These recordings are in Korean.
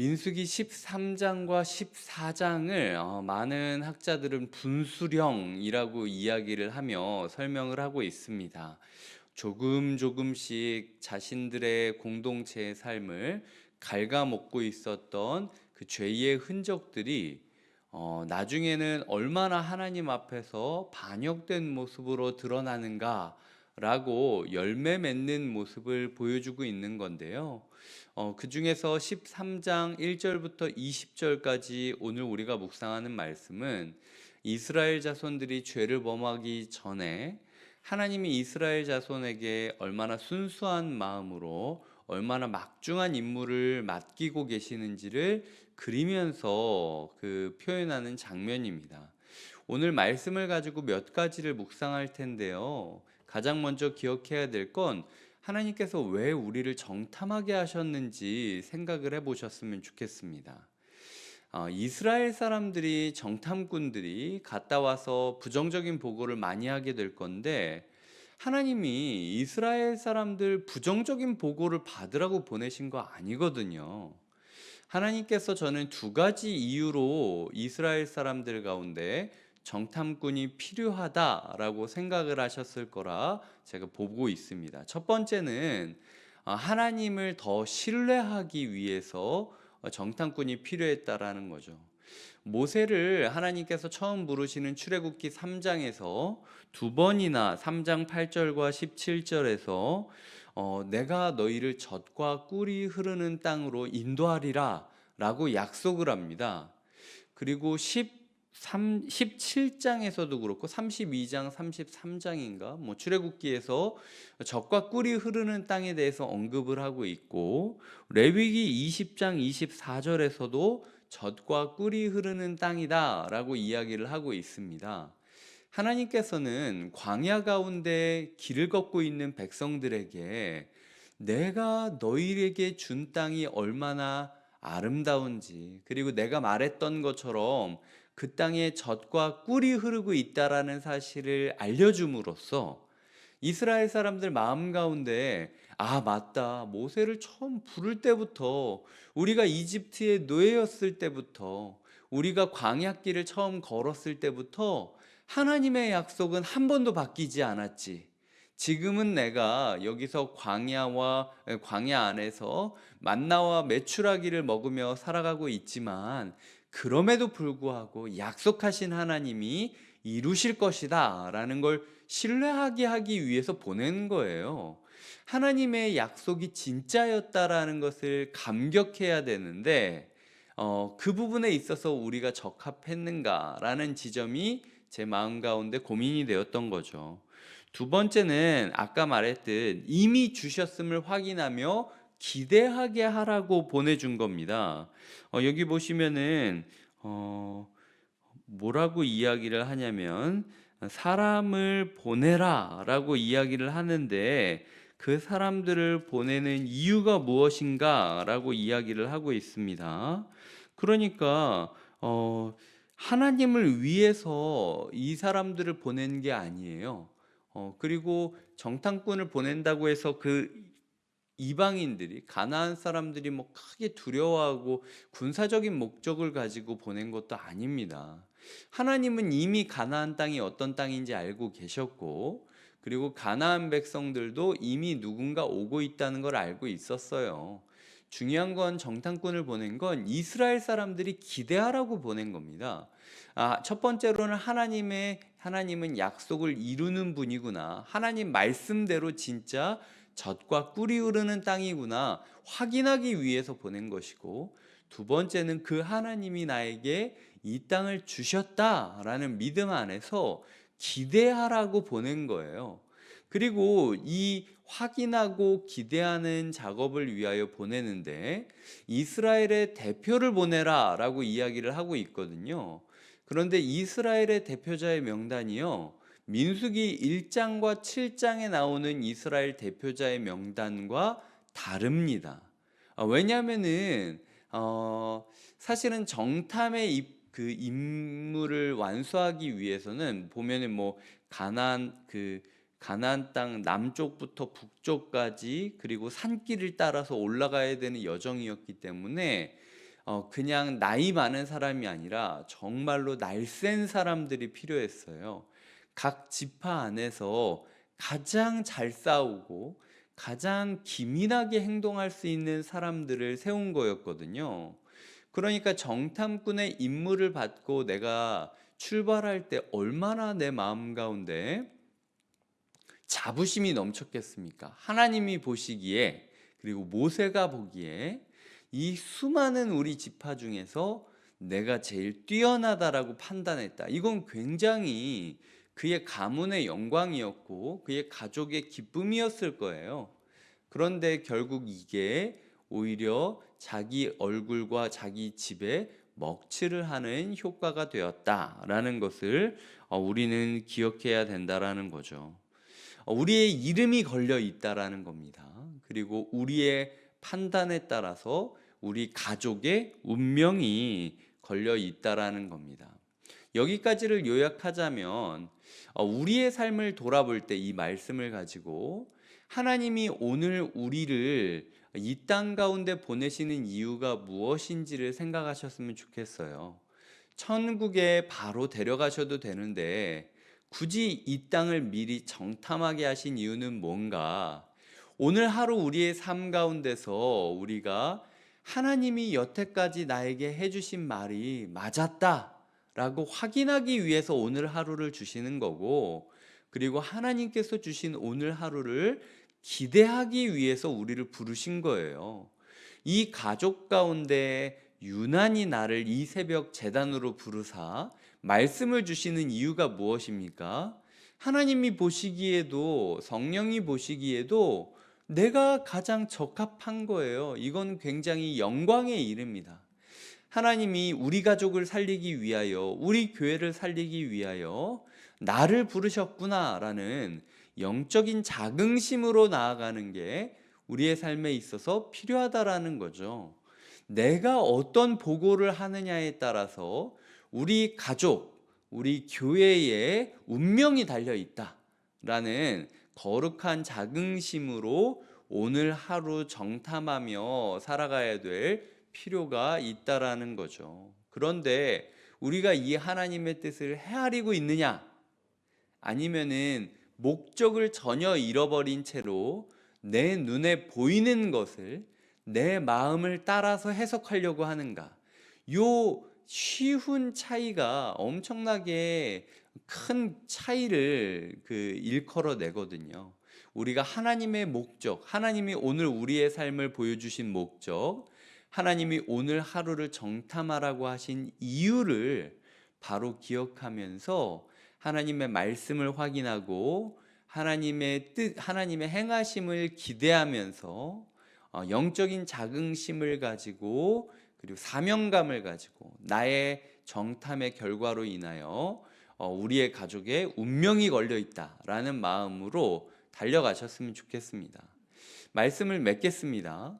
민수기 13장과 14장을 많은 학자들은 분수령이라고 이야기를 하며 설명을 하고 있습니다. 조금씩 자신들의 공동체의 삶을 갉아먹고 있었던 그 죄의 흔적들이 나중에는 얼마나 하나님 앞에서 반역된 모습으로 드러나는가라고 열매 맺는 모습을 보여주고 있는 건데요. 그 중에서 13장 1절부터 20절까지 오늘 우리가 묵상하는 말씀은 이스라엘 자손들이 죄를 범하기 전에 하나님이 이스라엘 자손에게 얼마나 순수한 마음으로 얼마나 막중한 임무를 맡기고 계시는지를 그리면서 표현하는 장면입니다. 오늘 말씀을 가지고 몇 가지를 묵상할 텐데요. 가장 먼저 기억해야 될 건 하나님께서 왜 우리를 정탐하게 하셨는지 생각을 해보셨으면 좋겠습니다. 이스라엘 사람들이 정탐꾼들이 갔다 와서 부정적인 보고를 많이 하게 될 건데 하나님이 이스라엘 사람들 부정적인 보고를 받으라고 보내신 거 아니거든요. 하나님께서 저는 두 가지 이유로 이스라엘 사람들 가운데 정탐꾼이 필요하다라고 생각을 하셨을 거라 제가 보고 있습니다. 첫 번째는 하나님을 더 신뢰하기 위해서 정탐꾼이 필요했다라는 거죠. 모세를 하나님께서 처음 부르시는 출애굽기 3장에서 두 번이나 3장 8절과 17절에서 내가 너희를 젖과 꿀이 흐르는 땅으로 인도하리라 라고 약속을 합니다. 그리고 17장에서도 그렇고 32장, 33장인가 출애굽기에서 젖과 꿀이 흐르는 땅에 대해서 언급을 하고 있고 레위기 20장 24절에서도 젖과 꿀이 흐르는 땅이다 라고 이야기를 하고 있습니다. 하나님께서는 광야 가운데 길을 걷고 있는 백성들에게 내가 너희에게 준 땅이 얼마나 아름다운지, 그리고 내가 말했던 것처럼 그 땅에 젖과 꿀이 흐르고 있다라는 사실을 알려줌으로써 이스라엘 사람들 마음 가운데 맞다. 모세를 처음 부를 때부터 우리가 이집트의 노예였을 때부터 우리가 광야길을 처음 걸었을 때부터 하나님의 약속은 한 번도 바뀌지 않았지. 지금은 내가 여기서 광야 안에서 만나와 메추라기를 먹으며 살아가고 있지만 그럼에도 불구하고 약속하신 하나님이 이루실 것이다 라는 걸 신뢰하게 하기 위해서 보낸 거예요. 하나님의 약속이 진짜였다라는 것을 감격해야 되는데 그 부분에 있어서 우리가 적합했는가라는 지점이 제 마음 가운데 고민이 되었던 거죠. 두 번째는 아까 말했듯 이미 주셨음을 확인하며 기대하게 하라고 보내준 겁니다. 여기 보시면은 뭐라고 이야기를 하냐면 사람을 보내라 라고 이야기를 하는데 그 사람들을 보내는 이유가 무엇인가 라고 이야기를 하고 있습니다. 그러니까 하나님을 위해서 이 사람들을 보낸 게 아니에요. 그리고 정탐꾼을 보낸다고 해서 그 이방인들이 가나안 사람들이 뭐 크게 두려워하고 군사적인 목적을 가지고 보낸 것도 아닙니다. 하나님은 이미 가나안 땅이 어떤 땅인지 알고 계셨고 그리고 가나안 백성들도 이미 누군가 오고 있다는 걸 알고 있었어요. 중요한 건 정탐꾼을 보낸 건 이스라엘 사람들이 기대하라고 보낸 겁니다. 첫 번째로는 하나님은 약속을 이루는 분이구나. 하나님 말씀대로 진짜 젖과 꿀이 흐르는 땅이구나 확인하기 위해서 보낸 것이고, 두 번째는 그 하나님이 나에게 이 땅을 주셨다라는 믿음 안에서 기대하라고 보낸 거예요. 그리고 이 확인하고 기대하는 작업을 위하여 보내는데 이스라엘의 대표를 보내라 라고 이야기를 하고 있거든요. 그런데 이스라엘의 대표자의 명단이요, 민수기 1장과 7장에 나오는 이스라엘 대표자의 명단과 다릅니다. 왜냐하면은 사실은 정탐의 그 임무를 완수하기 위해서는 보면은 뭐 가나안 땅 남쪽부터 북쪽까지 그리고 산길을 따라서 올라가야 되는 여정이었기 때문에 그냥 나이 많은 사람이 아니라 정말로 날쌘 사람들이 필요했어요. 각 지파 안에서 가장 잘 싸우고 가장 기민하게 행동할 수 있는 사람들을 세운 거였거든요. 그러니까 정탐꾼의 임무를 받고 내가 출발할 때 얼마나 내 마음 가운데 자부심이 넘쳤겠습니까? 하나님이 보시기에, 그리고 모세가 보기에 이 수많은 우리 지파 중에서 내가 제일 뛰어나다라고 판단했다. 이건 굉장히 그의 가문의 영광이었고 그의 가족의 기쁨이었을 거예요. 그런데 결국 이게 오히려 자기 얼굴과 자기 집에 먹칠을 하는 효과가 되었다라는 것을 우리는 기억해야 된다라는 거죠. 우리의 이름이 걸려 있다라는 겁니다. 그리고 우리의 판단에 따라서 우리 가족의 운명이 걸려 있다라는 겁니다. 여기까지를 요약하자면 우리의 삶을 돌아볼 때 이 말씀을 가지고 하나님이 오늘 우리를 이 땅 가운데 보내시는 이유가 무엇인지를 생각하셨으면 좋겠어요. 천국에 바로 데려가셔도 되는데 굳이 이 땅을 미리 정탐하게 하신 이유는 뭔가? 오늘 하루 우리의 삶 가운데서 우리가 하나님이 여태까지 나에게 해주신 말이 맞았다 라고 확인하기 위해서 오늘 하루를 주시는 거고, 그리고 하나님께서 주신 오늘 하루를 기대하기 위해서 우리를 부르신 거예요. 이 가족 가운데 유난히 나를 이 새벽 제단으로 부르사 말씀을 주시는 이유가 무엇입니까? 하나님이 보시기에도, 성령이 보시기에도 내가 가장 적합한 거예요. 이건 굉장히 영광의 일입니다. 하나님이 우리 가족을 살리기 위하여, 우리 교회를 살리기 위하여 나를 부르셨구나라는 영적인 자긍심으로 나아가는 게 우리의 삶에 있어서 필요하다라는 거죠. 내가 어떤 보고를 하느냐에 따라서 우리 가족, 우리 교회의 운명이 달려 있다라는 거룩한 자긍심으로 오늘 하루 정탐하며 살아가야 될 필요가 있다라는 거죠. 그런데 우리가 이 하나님의 뜻을 헤아리고 있느냐? 아니면은 목적을 전혀 잃어버린 채로 내 눈에 보이는 것을 내 마음을 따라서 해석하려고 하는가? 요 쉬운 차이가 엄청나게 큰 차이를 일컬어 내거든요. 우리가 하나님의 목적, 하나님이 오늘 우리의 삶을 보여주신 목적, 하나님이 오늘 하루를 정탐하라고 하신 이유를 바로 기억하면서 하나님의 말씀을 확인하고 하나님의 뜻, 하나님의 행하심을 기대하면서 영적인 자긍심을 가지고, 그리고 사명감을 가지고 나의 정탐의 결과로 인하여 우리의 가족의 운명이 걸려 있다라는 마음으로 달려가셨으면 좋겠습니다. 말씀을 맺겠습니다.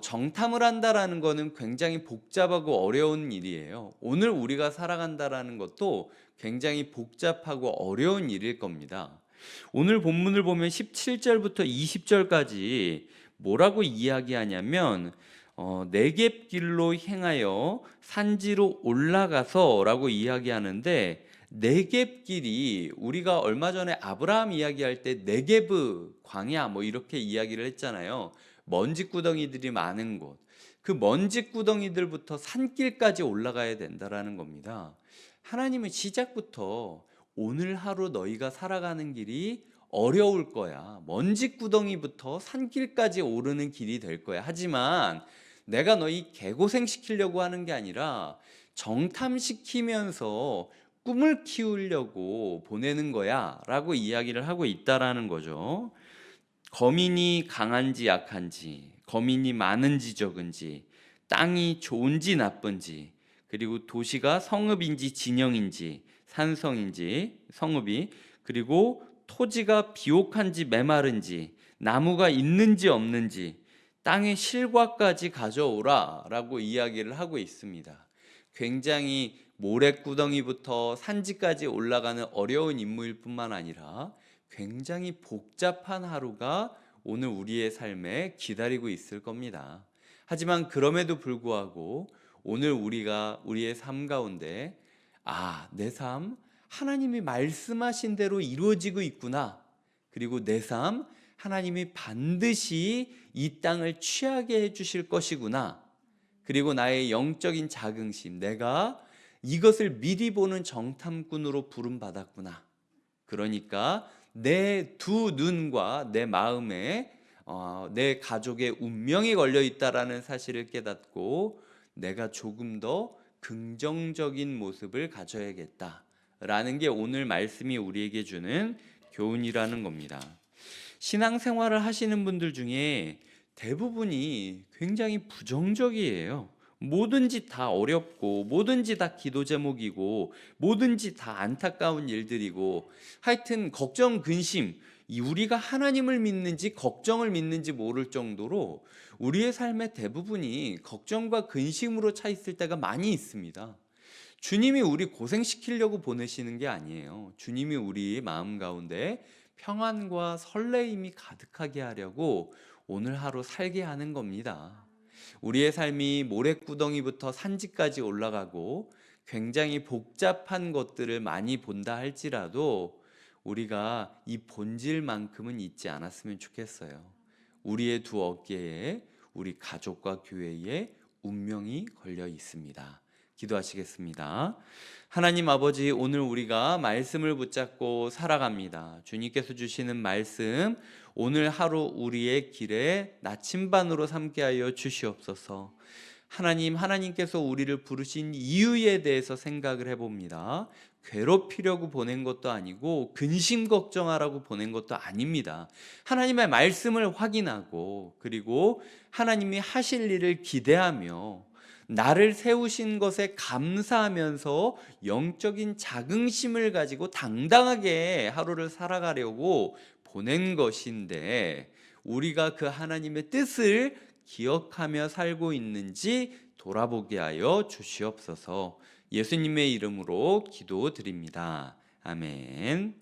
정탐을 한다라는 것은 굉장히 복잡하고 어려운 일이에요. 오늘 우리가 살아간다라는 것도 굉장히 복잡하고 어려운 일일 겁니다. 오늘 본문을 보면 17절부터 20절까지 뭐라고 이야기하냐면 네겝 길로 행하여 산지로 올라가서 라고 이야기하는데, 네겝 길이 우리가 얼마 전에 아브라함 이야기할 때 네게브 광야 뭐 이렇게 이야기를 했잖아요. 먼지구덩이들이 많은 곳, 그 먼지구덩이들부터 산길까지 올라가야 된다라는 겁니다. 하나님은 시작부터 오늘 하루 너희가 살아가는 길이 어려울 거야. 먼지구덩이부터 산길까지 오르는 길이 될 거야. 하지만 내가 너희 개고생시키려고 하는 게 아니라 정탐시키면서 꿈을 키우려고 보내는 거야 라고 이야기를 하고 있다라는 거죠. 거민이 강한지 약한지, 거민이 많은지 적은지, 땅이 좋은지 나쁜지, 그리고 도시가 성읍인지 진영인지, 산성인지 성읍이, 그리고 토지가 비옥한지 메마른지, 나무가 있는지 없는지, 땅의 실과까지 가져오라 라고 이야기를 하고 있습니다. 굉장히 모래구덩이부터 산지까지 올라가는 어려운 임무일 뿐만 아니라 굉장히 복잡한 하루가 오늘 우리의 삶에 기다리고 있을 겁니다. 하지만 그럼에도 불구하고 오늘 우리가 우리의 삶 가운데 내 삶 하나님이 말씀하신 대로 이루어지고 있구나. 그리고 내 삶 하나님이 반드시 이 땅을 취하게 해 주실 것이구나. 그리고 나의 영적인 자긍심, 내가 이것을 미리 보는 정탐꾼으로 부름받았구나. 그러니까 내 두 눈과 내 마음에 내 가족의 운명이 걸려 있다라는 사실을 깨닫고 내가 조금 더 긍정적인 모습을 가져야겠다라는 게 오늘 말씀이 우리에게 주는 교훈이라는 겁니다. 신앙생활을 하시는 분들 중에 대부분이 굉장히 부정적이에요. 뭐든지 다 어렵고 뭐든지 다 기도 제목이고 뭐든지 다 안타까운 일들이고 하여튼 걱정, 근심, 우리가 하나님을 믿는지 걱정을 믿는지 모를 정도로 우리의 삶의 대부분이 걱정과 근심으로 차 있을 때가 많이 있습니다. 주님이 우리 고생시키려고 보내시는 게 아니에요. 주님이 우리 마음 가운데 평안과 설레임이 가득하게 하려고 오늘 하루 살게 하는 겁니다. 우리의 삶이 모래구덩이부터 산지까지 올라가고 굉장히 복잡한 것들을 많이 본다 할지라도 우리가 이 본질만큼은 잊지 않았으면 좋겠어요. 우리의 두 어깨에 우리 가족과 교회의 운명이 걸려 있습니다. 기도하시겠습니다. 하나님 아버지, 오늘 우리가 말씀을 붙잡고 살아갑니다. 주님께서 주시는 말씀, 오늘 하루 우리의 길에 나침반으로 삼게 하여 주시옵소서. 하나님께서 우리를 부르신 이유에 대해서 생각을 해봅니다. 괴롭히려고 보낸 것도 아니고 근심 걱정하라고 보낸 것도 아닙니다. 하나님의 말씀을 확인하고 그리고 하나님이 하실 일을 기대하며 나를 세우신 것에 감사하면서 영적인 자긍심을 가지고 당당하게 하루를 살아가려고 보낸 것인데, 우리가 그 하나님의 뜻을 기억하며 살고 있는지 돌아보게 하여 주시옵소서. 예수님의 이름으로 기도드립니다. 아멘.